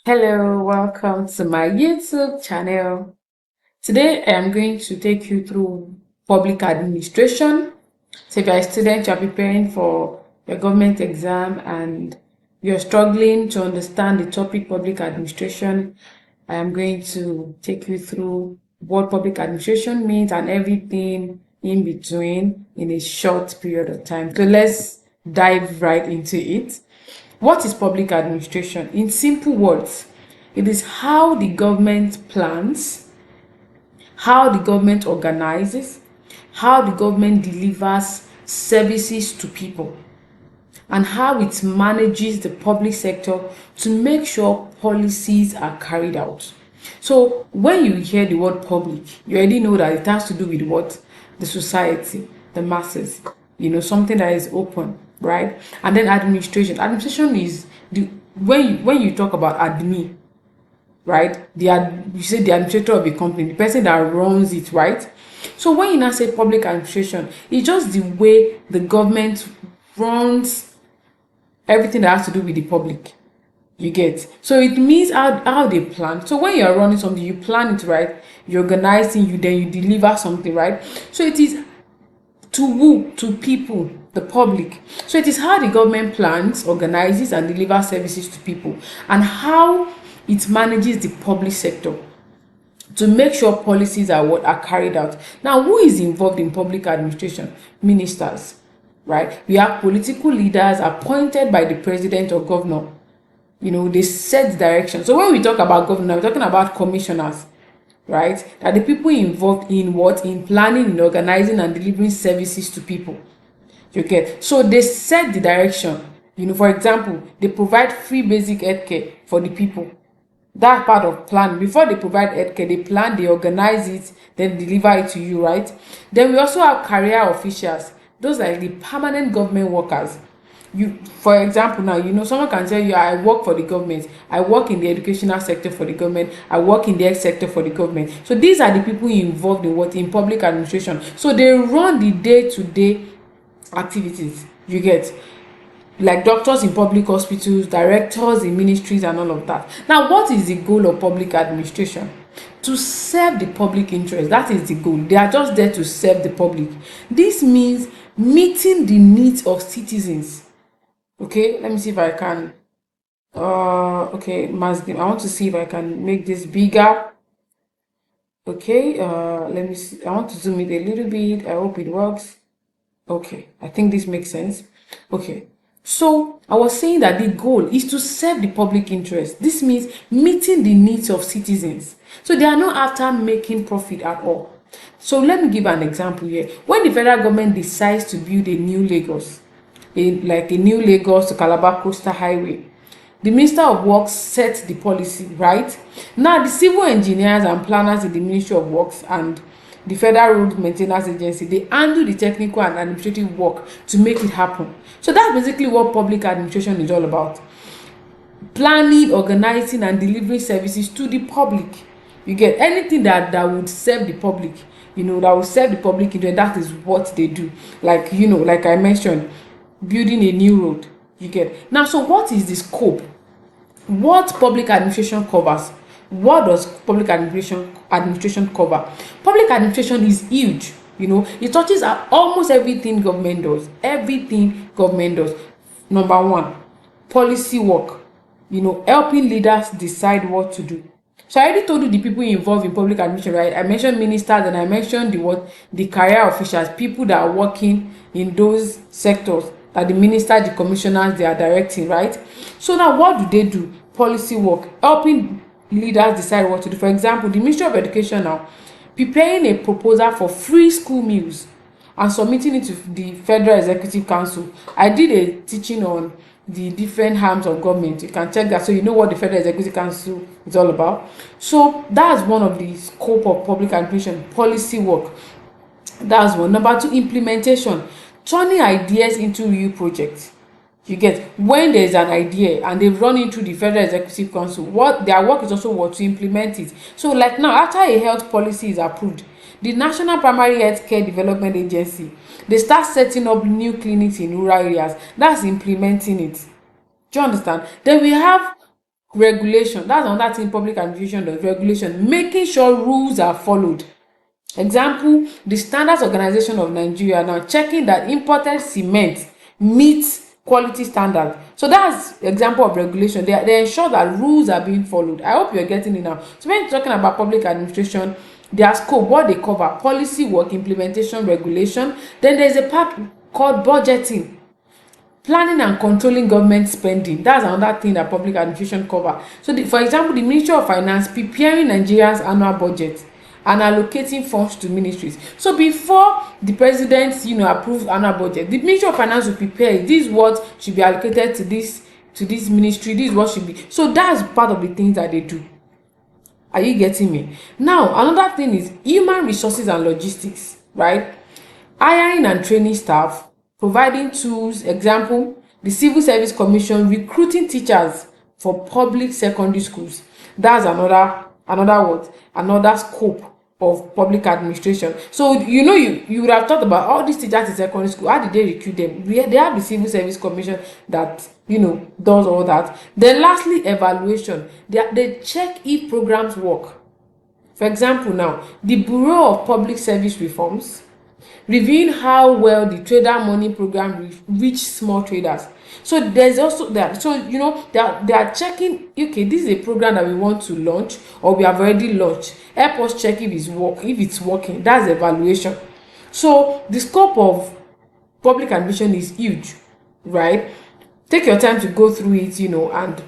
Hello, welcome to my YouTube channel. Today I am going to take you through public administration. So if you're a student, you're preparing for your government exam and you're struggling to understand the topic public administration, I am going to take you through what public administration means and everything in between in a short period of time. So let's dive right into it. What is public administration? In simple words, it is how the government plans, how the government organizes, how the government delivers services to people, and how it manages the public sector to make sure policies are carried out. So when you hear the word public, you already know that it has to do with what? The society, the masses, something that is open, right? And then administration. Administration is the when you talk about admin, right? You say the administrator of a company, the person that runs it, right? So when you now say public administration, it's just the way the government runs everything that has to do with the public. You get? So it means how they plan. So when you're running something, you plan it, right? You're organizing, then you deliver something, right? So it is to who? To people, the public. So it is how the government plans, organizes, and delivers services to people, and how it manages the public sector to make sure policies are carried out. Now, who is involved in public administration? Ministers, right? We have political leaders appointed by the president or governor. They set direction. So when we talk about governor, we're talking about commissioners, right? That the people involved in what? In planning, in organizing, and delivering services to people. You get? So they set the direction. For example, they provide free basic healthcare for the people. That part of plan. Before they provide healthcare, they plan, they organize it, then deliver it to you, right? Then we also have career officials. Those are the permanent government workers. For example, now someone can tell you, I work for the government, I work in the educational sector for the government, I work in the health sector for the government. So these are the people involved in public administration. So they run the day-to-day activities. You get? Like doctors in public hospitals, directors in ministries, and all of that. Now, what is the goal of public administration? To serve the public interest. That is the goal. They are just there to serve the public. This means meeting the needs of citizens. Okay, let me see if I can. Okay, I want to see if I can make this bigger. Okay, let me see. I want to zoom it a little bit. I hope it works. Okay, I think this makes sense. Okay. So I was saying that the goal is to serve the public interest. This means meeting the needs of citizens. So they are not after making profit at all. So let me give an example here. When the federal government decides to build a new Lagos, like a new Lagos to Calabar Coastal Highway, the Minister of Works sets the policy, right? Now the civil engineers and planners in the Ministry of Works and the Federal Road Maintenance Agency, they handle the technical and administrative work to make it happen. So that's basically what public administration is all about. Planning, organizing, and delivering services to the public. You get? Anything that would serve the public, that will serve the public interest, that is what they do. Like, like I mentioned, building a new road. You get? Now, so what is the scope? What public administration covers? What does public administration cover? Public administration is huge. It touches almost everything government does. Everything government does. Number one, policy work. Helping leaders decide what to do. So I already told you the people involved in public administration, right? I mentioned ministers and I mentioned the career officials, people that are working in those sectors that the minister, the commissioners, they are directing, right? So now what do they do? Policy work, helping leaders decide what to do. For example, the Ministry of Education now preparing a proposal for free school meals and submitting it to the Federal Executive Council. I did a teaching on the different arms of government. You can check that so you know what the Federal Executive Council is all about. So that's one of the scope of public administration, policy work. That's one. Number two, implementation, turning ideas into real projects. You get? When there's an idea and they've run into the Federal Executive Council, what their work is also what to implement it. So like now, after a health policy is approved, the National Primary Health Care Development Agency, they start setting up new clinics in rural areas. That's implementing it. Do you understand? Then we have Regulation. That's another thing public administration does. Regulation, making sure rules are followed. Example, the Standards Organization of Nigeria now checking that imported cement meets quality standards. So that's example of regulation. They ensure that rules are being followed. I hope you're getting it now. So when you're talking about public administration, their scope, what they cover: policy work, implementation, regulation. Then there's a part called budgeting, planning and controlling government spending. That's another thing that public administration cover. So for example, the Ministry of Finance preparing Nigeria's annual budget and allocating funds to ministries. So before the president, approves annual budget, the Ministry of Finance will prepare it. This is what should be allocated to this ministry. This is what should be. So that's part of the things that they do. Are you getting me? Now, another thing is human resources and logistics, right? Hiring and training staff, providing tools. Example, the Civil Service Commission recruiting teachers for public secondary schools. That's another scope of public administration. So you would have thought about all these teachers in secondary school. How did they recruit them? They have the Civil Service Commission that does all that. Then lastly, evaluation. They check if programs work. For example, now the Bureau of Public Service Reforms reviewing how well the trader money program reach small traders. So there's also that. So they are checking, okay, this is a program that we want to launch or we have already launched. Help us check if it's working. That's evaluation. So the scope of public administration is huge, right? Take your time to go through it, and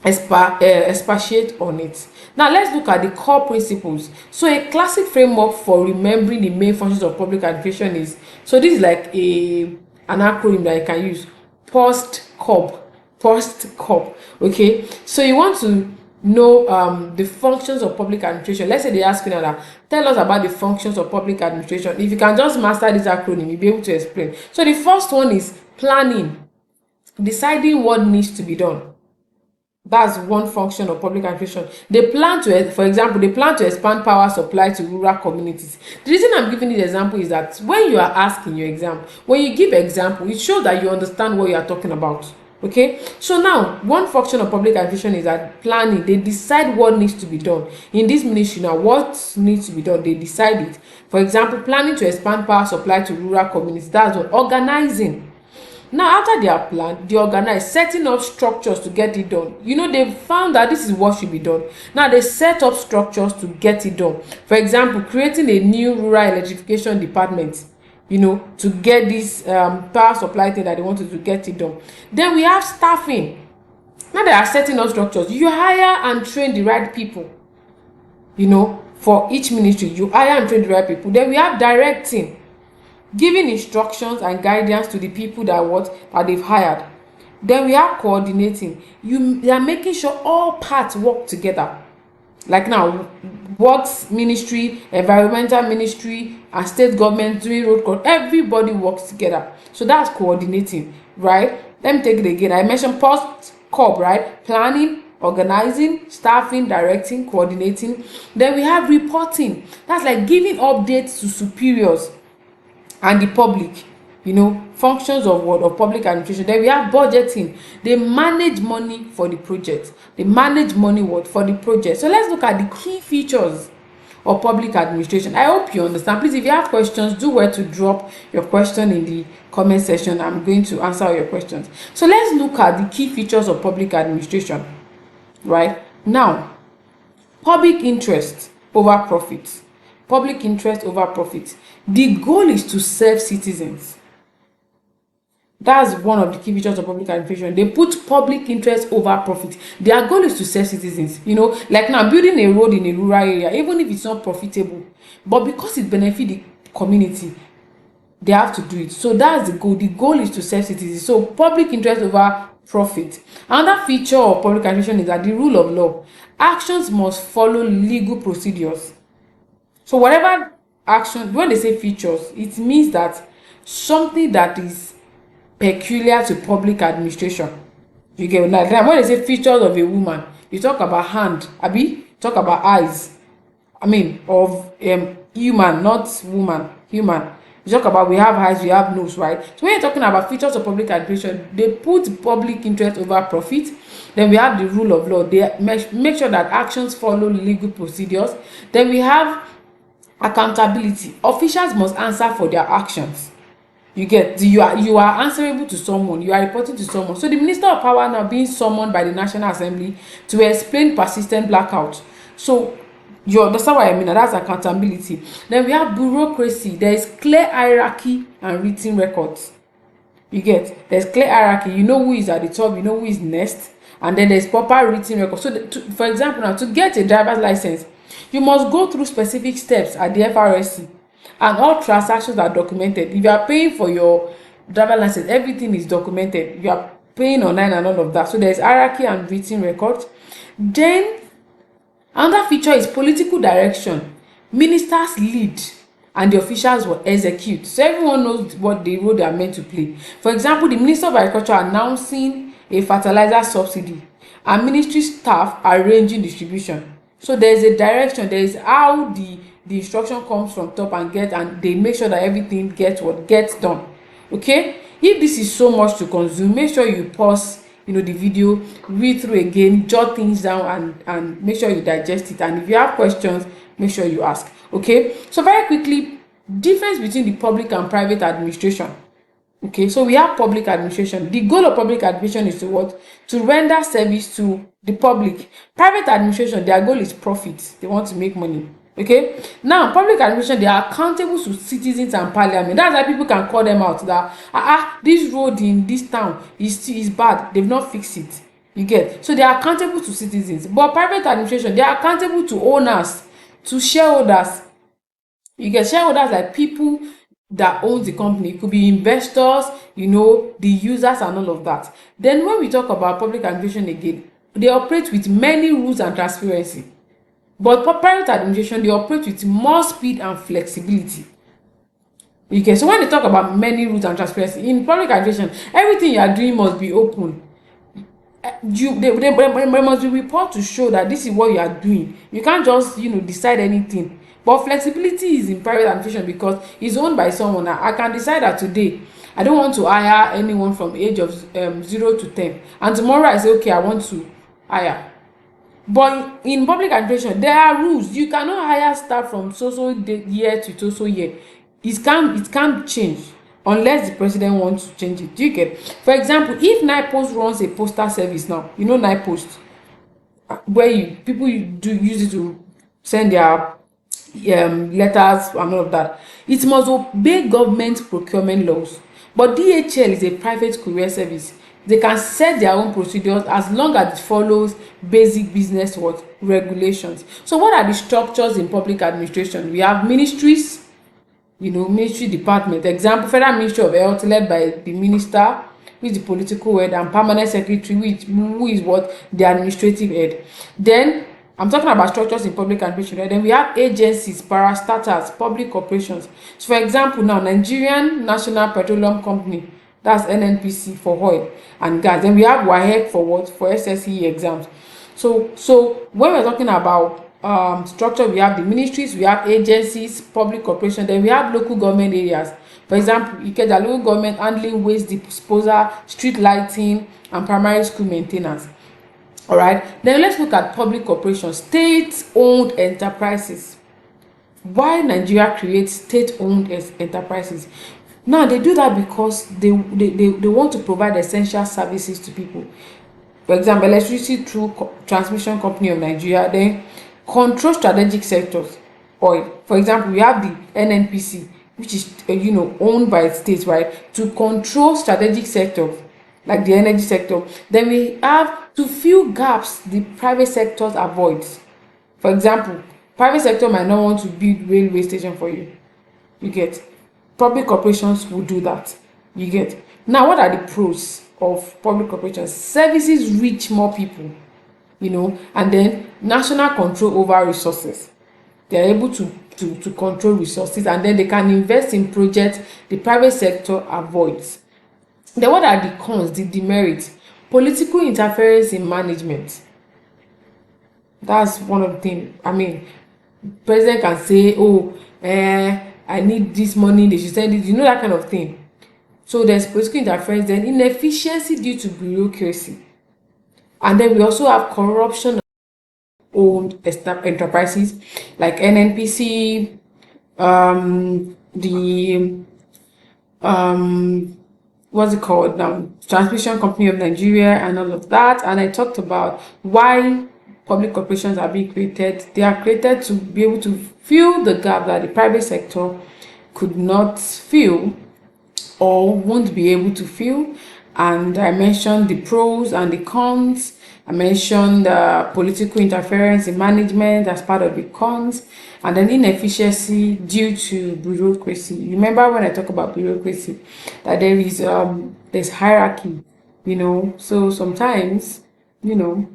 expatiate on it. Now let's look at the core principles. So a classic framework for remembering the main functions of public administration is, so this is like an acronym that you can use: POSDCORB. Okay, so you want to know the functions of public administration. Let's say they ask you now, tell us about the functions of public administration. If you can just master this acronym, you'll be able to explain. So the first one is planning, deciding what needs to be done. That's one function of public administration. They plan to, for example, expand power supply to rural communities. The reason I'm giving this example is that when you are asking your exam, when you give example, it shows that you understand what you are talking about. Okay, so now one function of public administration is that planning. They decide what needs to be done in this ministry. Now what needs to be done, they decide it. For example, planning to expand power supply to rural communities. That's what. Organizing. Now after their plan, they organize, setting up structures to get it done. They found that this is what should be done. Now they set up structures to get it done. For example, creating a new rural electrification department, to get this power supply thing that they wanted to get it done. Then we have staffing. Now they are setting up structures. You hire and train the right people. For each ministry, you hire and train the right people. Then we have directing, giving instructions and guidance to the people that they've hired. Then we have coordinating. They are making sure all parts work together. Like now, works ministry, environmental ministry, and state government doing road code. Everybody works together. So that's coordinating, right? Let me take it again. I mentioned POSDCORB, right? Planning, organizing, staffing, directing, coordinating. Then we have reporting. That's like giving updates to superiors and the public. Functions of public administration. Then we have budgeting. They manage money for the project. They manage money for the project. So let's look at the key features of public administration. I hope you understand. Please, if you have questions, do well to drop your question in the comment section. I'm going to answer all your questions. So let's look at the key features of public administration. Right now, public interest over profit. Public interest over profit. The goal is to serve citizens. That's one of the key features of public administration. They put public interest over profit. Their goal is to serve citizens. Like now, building a road in a rural area, even if it's not profitable, but because it benefits the community, they have to do it. So that's the goal. The goal is to serve citizens. So public interest over profit. Another feature of public administration is that the rule of law. Actions must follow legal procedures. So whatever action, when they say features, it means that something that is peculiar to public administration. You get like when they say features of a woman, you talk about hand, talk about eyes. Of human, not woman, human. You You talk about we have highs, we have lows, right? So when you're talking about features of public administration, they put public interest over profit. Then we have the rule of law. They make sure that actions follow legal procedures. Then we have accountability. Officials must answer for their actions. You get, you are answerable to someone, you are reporting to someone. So the minister of power now being summoned by the National Assembly to explain persistent blackout. So you understand what I mean? And that's accountability. Then we have bureaucracy. There is clear hierarchy and written records. You get, there's clear hierarchy. You know who is at the top, you know who is next, and then there's proper written records. So for example, now to get a driver's license, you must go through specific steps at the FRSC, and all transactions are documented. If you are paying for your driver's license, everything is documented. You are paying online and all of that. So there's hierarchy and written records. Then another feature is political direction. Ministers lead and the officials will execute. So everyone knows what the role they are meant to play. For example, the Minister of Agriculture announcing a fertilizer subsidy and ministry staff arranging distribution. So there is a direction, there is how the instruction comes from top and they make sure that everything gets done. Okay, if this is so much to consume, make sure you pause the video, read through again, jot things down, and make sure you digest it. And if you have questions, make sure you ask. Okay, so very quickly, difference between the public and private administration. Okay, so we have public administration. The goal of public administration is to what? To render service to the public. Private administration, their goal is profit. They want to make money. Okay, now public administration, they are accountable to citizens and parliament. That's why people can call them out that this road in this town is bad, they've not fixed it. You get, so they are accountable to citizens. But private administration, they are accountable to owners, to shareholders. You get, shareholders like people that owns the company. It could be investors, the users and all of that. Then when we talk about public administration again, they operate with many rules and transparency. But private administration, they operate with more speed and flexibility. Okay, so when they talk about many rules and transparency, in public administration, everything you are doing must be open. They must be report to show that this is what you are doing. You can't just decide anything. But flexibility is in private administration because it's owned by someone. I can decide that today I don't want to hire anyone from age of 0 to 10, and tomorrow I say okay, I want to hire. But in public administration, there are rules. You cannot hire staff from so year to so year. It can't change unless the president wants to change it. Do you get? For example, if NIPOST runs a postal service now, NIPOST, where people use it to send their letters and all of that, it must obey government procurement laws. But DHL is a private courier service. They can set their own procedures as long as it follows basic business regulations. So what are the structures in public administration? We have ministries, ministry department. Example, Federal Ministry of Health, led by the minister, who is the political head, and permanent secretary, who is the administrative head. Then I'm talking about structures in public administration. Right? Then we have agencies, parastatals, public corporations. So for example, now Nigerian National Petroleum Company, that's NNPC for oil and gas. Then we have WAEC for SSE exams. So when we're talking about structure, we have the ministries, we have agencies, public corporation, then we have local government areas. For example, Ikeja local government handling waste disposal, street lighting, and primary school maintenance. All right, then let's look at public corporations, state-owned enterprises. Why Nigeria creates state-owned enterprises? Now they do that because they want to provide essential services to people. For example, electricity through Transmission Company of Nigeria. Then control strategic sectors. Oil. For example, we have the NNPC, which is owned by states, right, to control strategic sectors like the energy sector. Then we have to fill gaps the private sector avoids. For example, private sector might not want to build railway station for you. You get. Public corporations will do that. You get. Now, what are the pros of public corporations? Services reach more people, and then national control over resources. They are able to control resources, and then they can invest in projects the private sector avoids. Then what are the cons, the demerits? Political interference in management. That's one of the things. President can say, I need this money, they should send it, you know, that kind of thing. So there's political interference, then inefficiency due to bureaucracy. And then we also have corruption of owned enterprises like NNPC, the what's it called now, Transmission Company of Nigeria, and all of that. And I talked about why public corporations are being created. They are created to be able to fill the gap that the private sector could not fill or won't be able to fill. And I mentioned the pros and the cons. I mentioned political interference in management as part of the cons, and then inefficiency due to bureaucracy. Remember when I talk about bureaucracy, that there is there's hierarchy, you know. So sometimes, you know,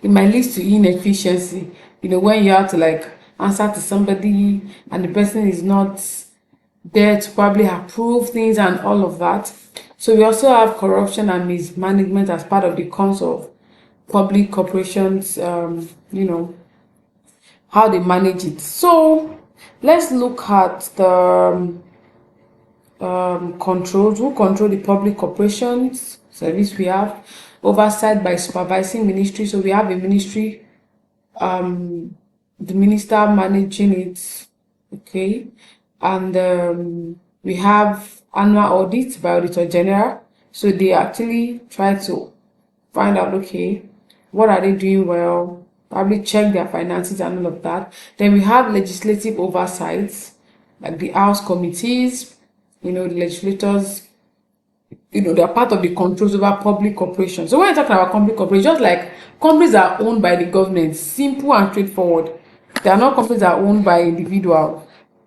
it might lead to inefficiency. You know, when you have to like answer to somebody and the person is not there to probably approve things and all of that. So we also have corruption and mismanagement as part of the cons of public corporations, you know, how they manage it. So let's look at the controls. Who control the public corporations service? We have oversight by supervising ministry. So we have a ministry, the minister managing it, okay, and we have annual audits by Auditor General. So they actually try to find out, okay, what are they doing well, probably check their finances and all of that. Then we have legislative oversights, like the House committees, you know, the legislators, you know, they're part of the controls over public corporations. So when you're talking about public corporations, just like companies are owned by the government, simple and straightforward. They are not companies that are owned by individuals.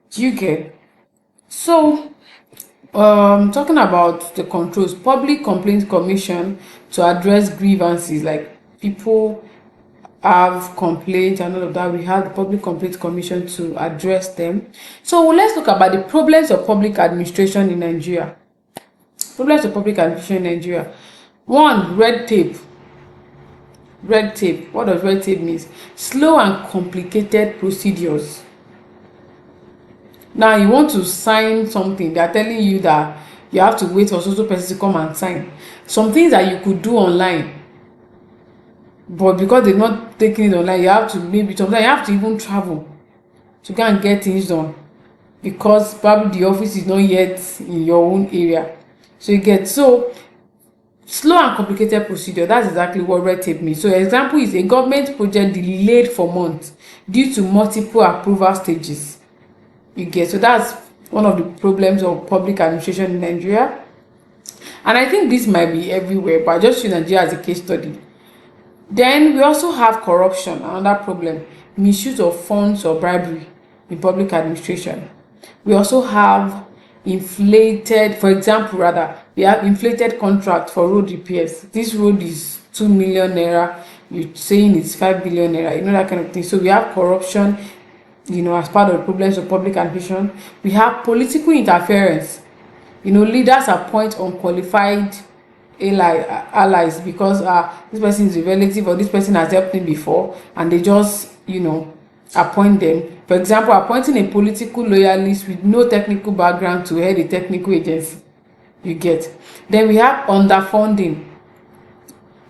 Do you get? So talking about the controls, Public Complaints Commission to address grievances, like people have complaints and all of that. We have the Public Complaints Commission to address them. So let's look about the problems of public administration in Nigeria. Problems of public administration in Nigeria. One, red tape. Red tape. What does red tape mean? Slow and complicated procedures. Now you want to sign something, they are telling you that you have to wait for so person to come and sign. Some things that you could do online, but because they're not taking it online, you have to, maybe sometimes you have to even travel to go and get things done, because probably the office is not yet in your own area. So you get, so slow and complicated procedure, that's exactly what red tape means. So example is a government project delayed for months due to multiple approval stages. You get, so that's one of the problems of public administration in Nigeria. And I think this might be everywhere, but I just use Nigeria as a case study. Then we also have corruption, another problem, misuse of funds or bribery in public administration. We also have inflated, for example, we have inflated contract for road repairs. This road is 2 million naira, you're saying it's 5 billion naira, you know, that kind of thing. So we have corruption, you know, as part of the problems of public administration. We have political interference. You know, leaders appoint unqualified allies because this person is a relative or this person has helped him before, and they just, you know, appoint them. For example, appointing a political loyalist with no technical background to head a technical agency. You get. Then we have underfunding.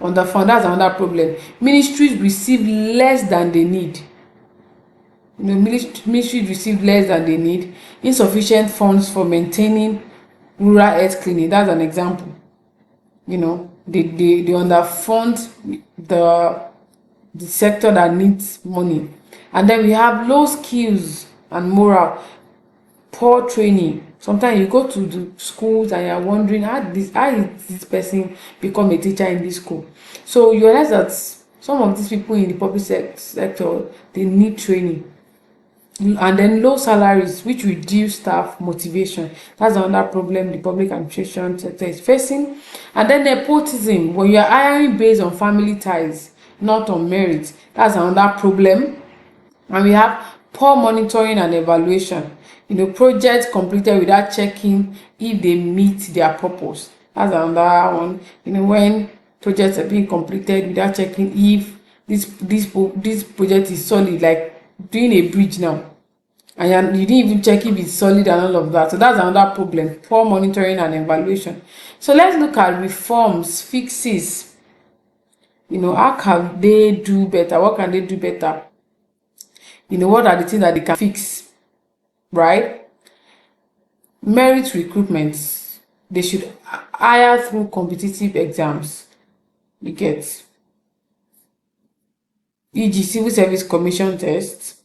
Underfund, that's another problem. Ministries receive less than they need. You know, ministries receive less than they need. Insufficient funds for maintaining rural health clinic, that's an example. You know, they underfund the sector that needs money. And then we have low skills and morale, poor training. Sometimes you go to the schools and you're wondering how did this person become a teacher in this school. So you realize that some of these people in the public sector, they need training. And then low salaries, which reduce staff motivation. That's another problem the public administration sector is facing. And then nepotism, when you are hiring based on family ties, not on merit, that's another problem. And we have poor monitoring and evaluation. You know, projects completed without checking if they meet their purpose. That's another one. You know, when projects are being completed without checking if this project is solid, like doing a bridge now. and you didn't even check if it's solid and all of that. So that's another problem, poor monitoring and evaluation. So let's look at reforms, fixes. How can they do better? What can they do better? What are the things that they can fix, right? Merit recruitment. They should hire through competitive exams. You get, e.g. Civil Service Commission tests,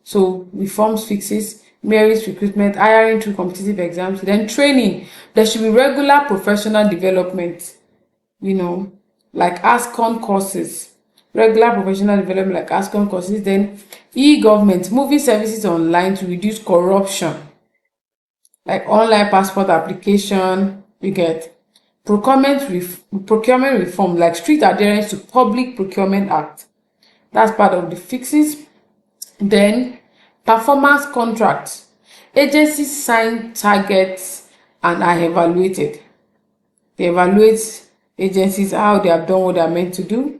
So reforms, fixes, merit recruitment, hiring through competitive exams, then training. There should be regular professional development, like ASCON courses, regular professional development like ASCON courses. Then e-government, moving services online to reduce corruption, like online passport application. You get procurement reform, like strict adherence to Public Procurement Act. That's part of the fixes. Then performance contracts. Agencies sign targets and are evaluated. They evaluate agencies, how they have done what they are meant to do.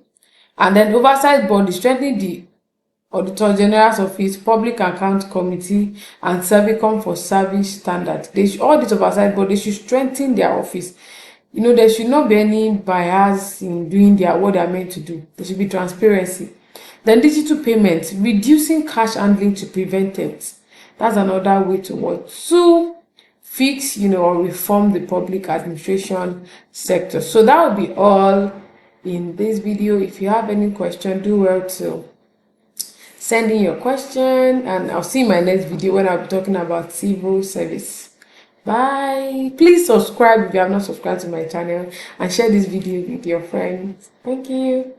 And then oversight body, strengthening the Auditor General's Office, Public Account Committee, and Servicom for service standards. All these oversight bodies should strengthen their office. There should not be any bias in doing what they are meant to do. There should be transparency. Then digital payments, reducing cash handling to prevent theft. That's another way to fix, or reform the public administration sector. So that will be all in this video. If you have any question, do well to send in your question, and I'll see you in my next video when I'll be talking about civil service. Bye. Please subscribe if you have not subscribed to my channel, and share this video with your friends. Thank you.